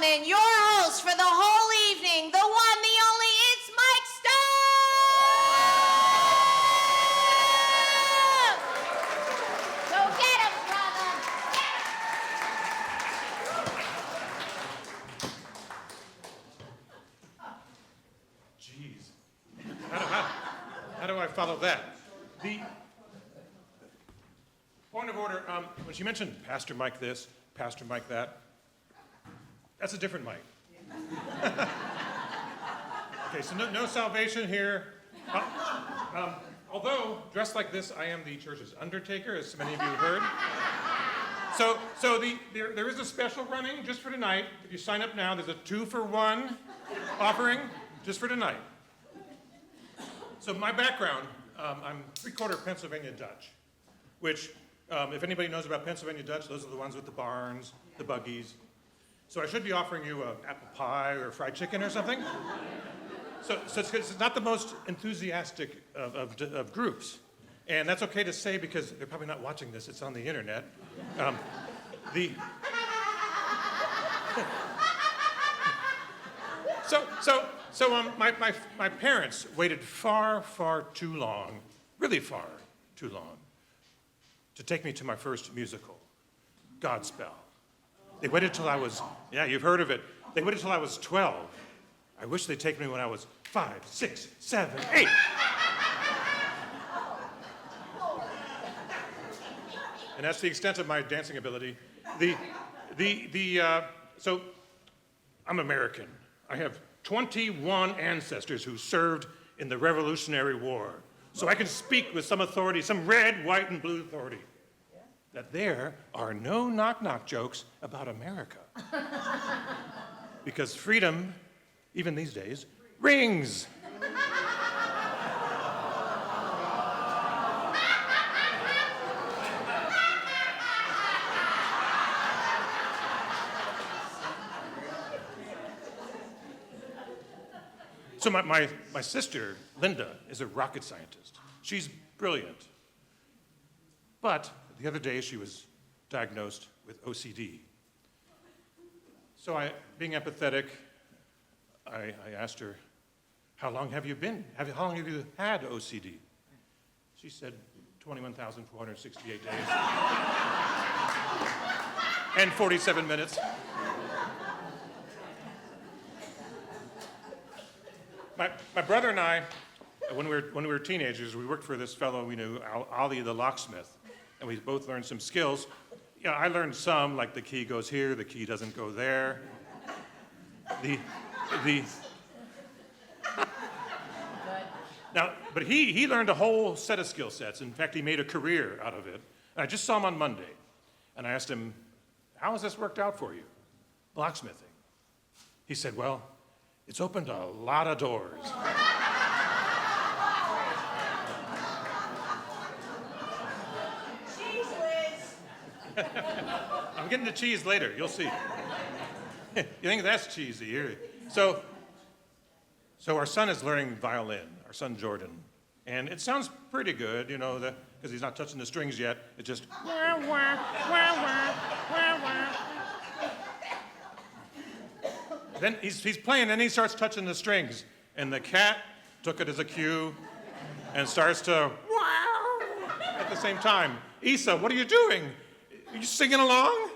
gentlemen, your host for the whole evening, the one, the only, it's Mike Stone! Go get him, brother! Jeez. How do I follow that? The point of order, when she mentioned Pastor Mike this, Pastor Mike that, that's a different Mike. Okay, so no salvation here. Although, dressed like this, I am the church's Undertaker, as many of you have heard. There is a special running just for tonight. If you sign up now, there's a 2-for-1 offering just for tonight. So my background, I'm 3/4 Pennsylvania Dutch, which, if anybody knows about Pennsylvania Dutch, those are the ones with the barns, the buggies. So I should be offering you an apple pie or fried chicken or something. So it's not the most enthusiastic of groups. And that's okay to say because they're probably not watching this, it's on the internet. My parents waited far, far too long, really far too long, to take me to my first musical, Godspell. They waited till I was, yeah, you've heard of it. They waited till I was 12. I wish they'd taken me when I was 5, 6, 7, 8. And that's the extent of my dancing ability. So I'm American. I have 21 ancestors who served in the Revolutionary War. So I can speak with some authority, some red, white, and blue authority, that there are no knock-knock jokes about America. Because freedom, even these days, rings. So my sister, Linda, is a rocket scientist. She's brilliant. But the other day she was diagnosed with OCD. So being empathetic, I asked her, how long have you had OCD? She said 21,468 days. And 47 minutes. My brother and I, when we were teenagers, we worked for this fellow we knew, Ali the locksmith, and we both learned some skills. You know, I learned some, like the key goes here, the key doesn't go there. Now, but he learned a whole set of skill sets. In fact, he made a career out of it. And I just saw him on Monday, and I asked him, how has this worked out for you, locksmithing? He said, well, it's opened a lot of doors. Cheese whiz! I'm getting to cheese later, you'll see. You think that's cheesy? So our son is learning violin, our son Jordan. And it sounds pretty good, you know, because he's not touching the strings yet. It's just wah, wah, wah, wah, wah, wah. Then he's playing, and he starts touching the strings. And the cat took it as a cue and starts to wow at the same time. Issa, what are you doing? Are you singing along?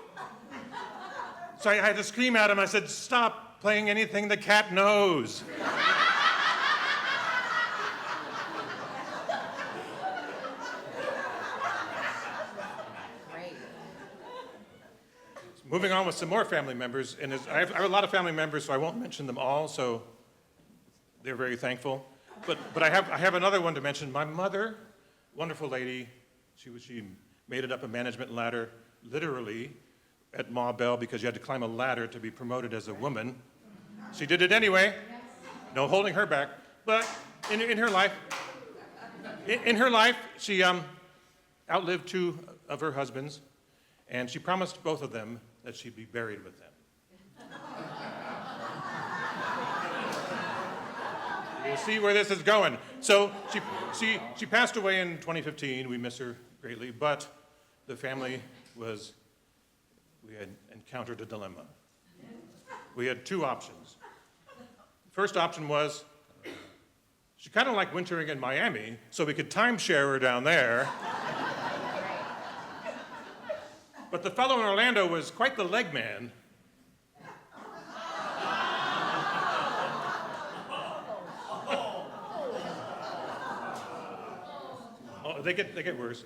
So I had to scream at him. I said, stop playing anything the cat knows. Moving on with some more family members, and I have a lot of family members, so I won't mention them all, so they're very thankful. But I have another one to mention. My mother, wonderful lady, she made it up a management ladder, literally, at Ma Bell, because you had to climb a ladder to be promoted as a woman. She did it anyway, no holding her back. But in her life, she outlived 2 of her husbands, and she promised both of them that she'd be buried with them. We'll see where this is going. So she passed away in 2015. We miss her greatly, but the family we had encountered a dilemma. we had two options. First option was, she kind of liked wintering in Miami, so we could timeshare her down there. But the fellow in Orlando was quite the leg man. Oh, they get worse.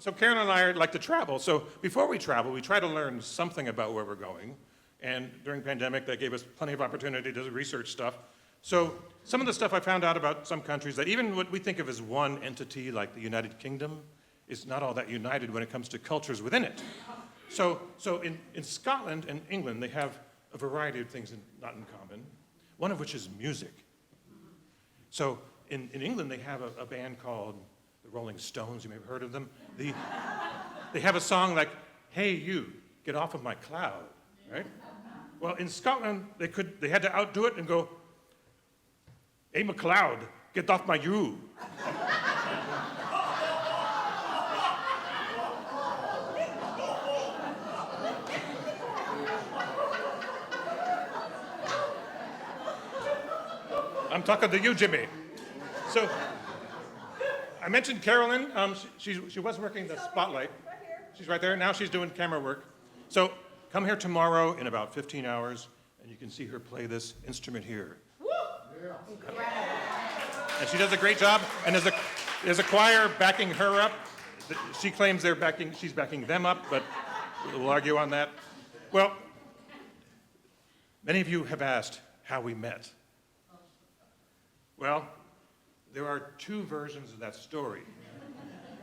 So Karen and I like to travel. So before we travel, we try to learn something about where we're going. And during pandemic, that gave us plenty of opportunity to research stuff. So some of the stuff I found out about some countries, that even what we think of as one entity, like the United Kingdom, is not all that united when it comes to cultures within it. So in Scotland and England, they have a variety of things not in common, one of which is music. So in England, they have a band called the Rolling Stones. You may have heard of them. They have a song like, "Hey you, get off of my cloud," right? Well, in Scotland, they had to outdo it and go, "Hey MacLeod, get off my you." I'm talking to you, Jimmy. So, I mentioned Carolyn. She was working the spotlight. She's right there. Now she's doing camera work. So, come here tomorrow in about 15 hours, and you can see her play this instrument here. And she does a great job. And there's a choir backing her up. She claims she's backing them up, but we'll argue on that. Well, many of you have asked how we met. Well, there are two versions of that story,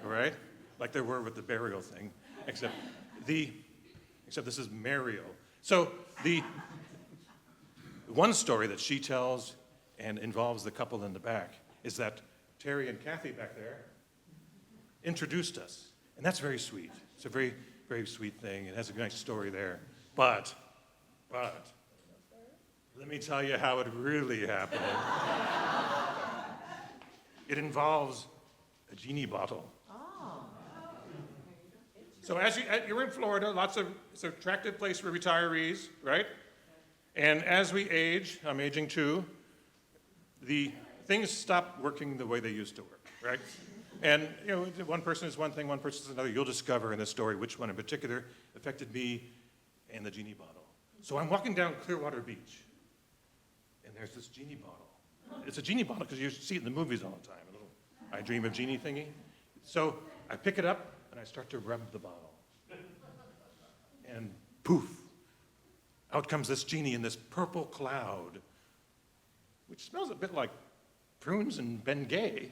all right? Like there were with the burial thing, except this is Mariel. So the one story that she tells and involves the couple in the back is that Terry and Kathy back there introduced us, and that's very sweet. It's a very, very sweet thing. It has a nice story there. But, let me tell you how it really happened. It involves a genie bottle. Oh. So as you're in Florida, it's an attractive place for retirees, right? And as we age, I'm aging too, the things stop working the way they used to work, right? And one person is one thing, one person is another. You'll discover in this story which one in particular affected me and the genie bottle. So I'm walking down Clearwater Beach, and there's this genie bottle. It's a genie bottle because you see it in the movies all the time, a little I Dream of Genie thingy. So I pick it up and I start to rub the bottle. And poof, out comes this genie in this purple cloud, which smells a bit like prunes and Bengay.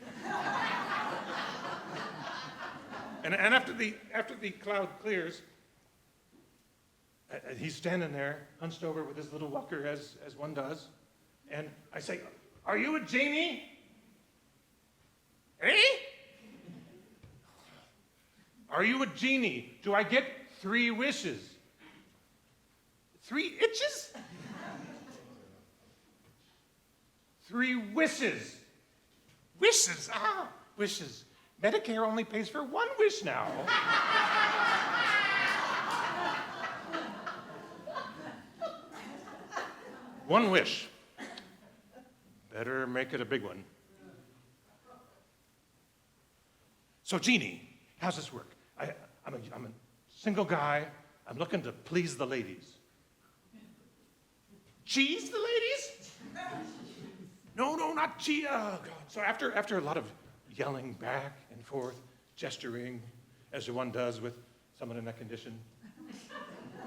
and after the cloud clears, he's standing there, hunched over with his little walker as one does. And I say, "Are you a genie?" "Eh? Are you a genie? Do I get 3 wishes?" 3 itches? 3 wishes. Wishes? Ah, wishes. Medicare only pays for 1 wish now. One wish. Better make it a big one. So, genie, how's this work? I'm a single guy. I'm looking to please the ladies. Cheese the ladies? No, not cheese. Oh, God. So after a lot of yelling back and forth, gesturing, as one does with someone in that condition,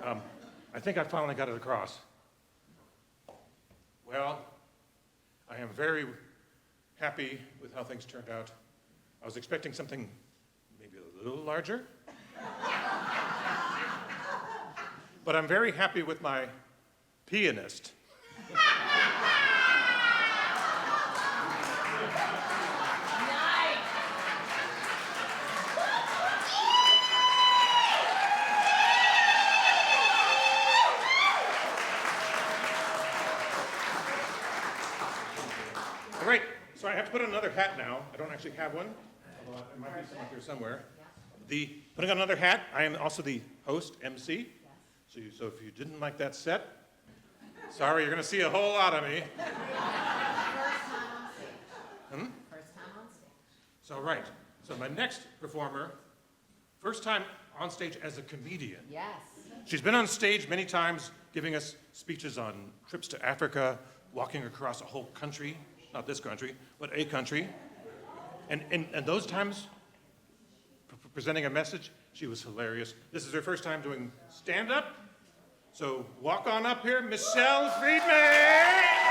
I think I finally got it across. Well, I am very happy with how things turned out. I was expecting something maybe a little larger. But I'm very happy with my pianist. All right, so I have to put on another hat now. I don't actually have one, although there might be some up here somewhere. Putting on another hat, I am also the host, MC. So if you didn't like that set, sorry, you're going to see a whole lot of me. First time on stage. So, right. So my next performer, first time on stage as a comedian. Yes. She's been on stage many times giving us speeches on trips to Africa, walking across a whole country, not this country, but a country. And those times, presenting a message, she was hilarious. This is her first time doing stand-up. So walk on up here, Michelle Friedman!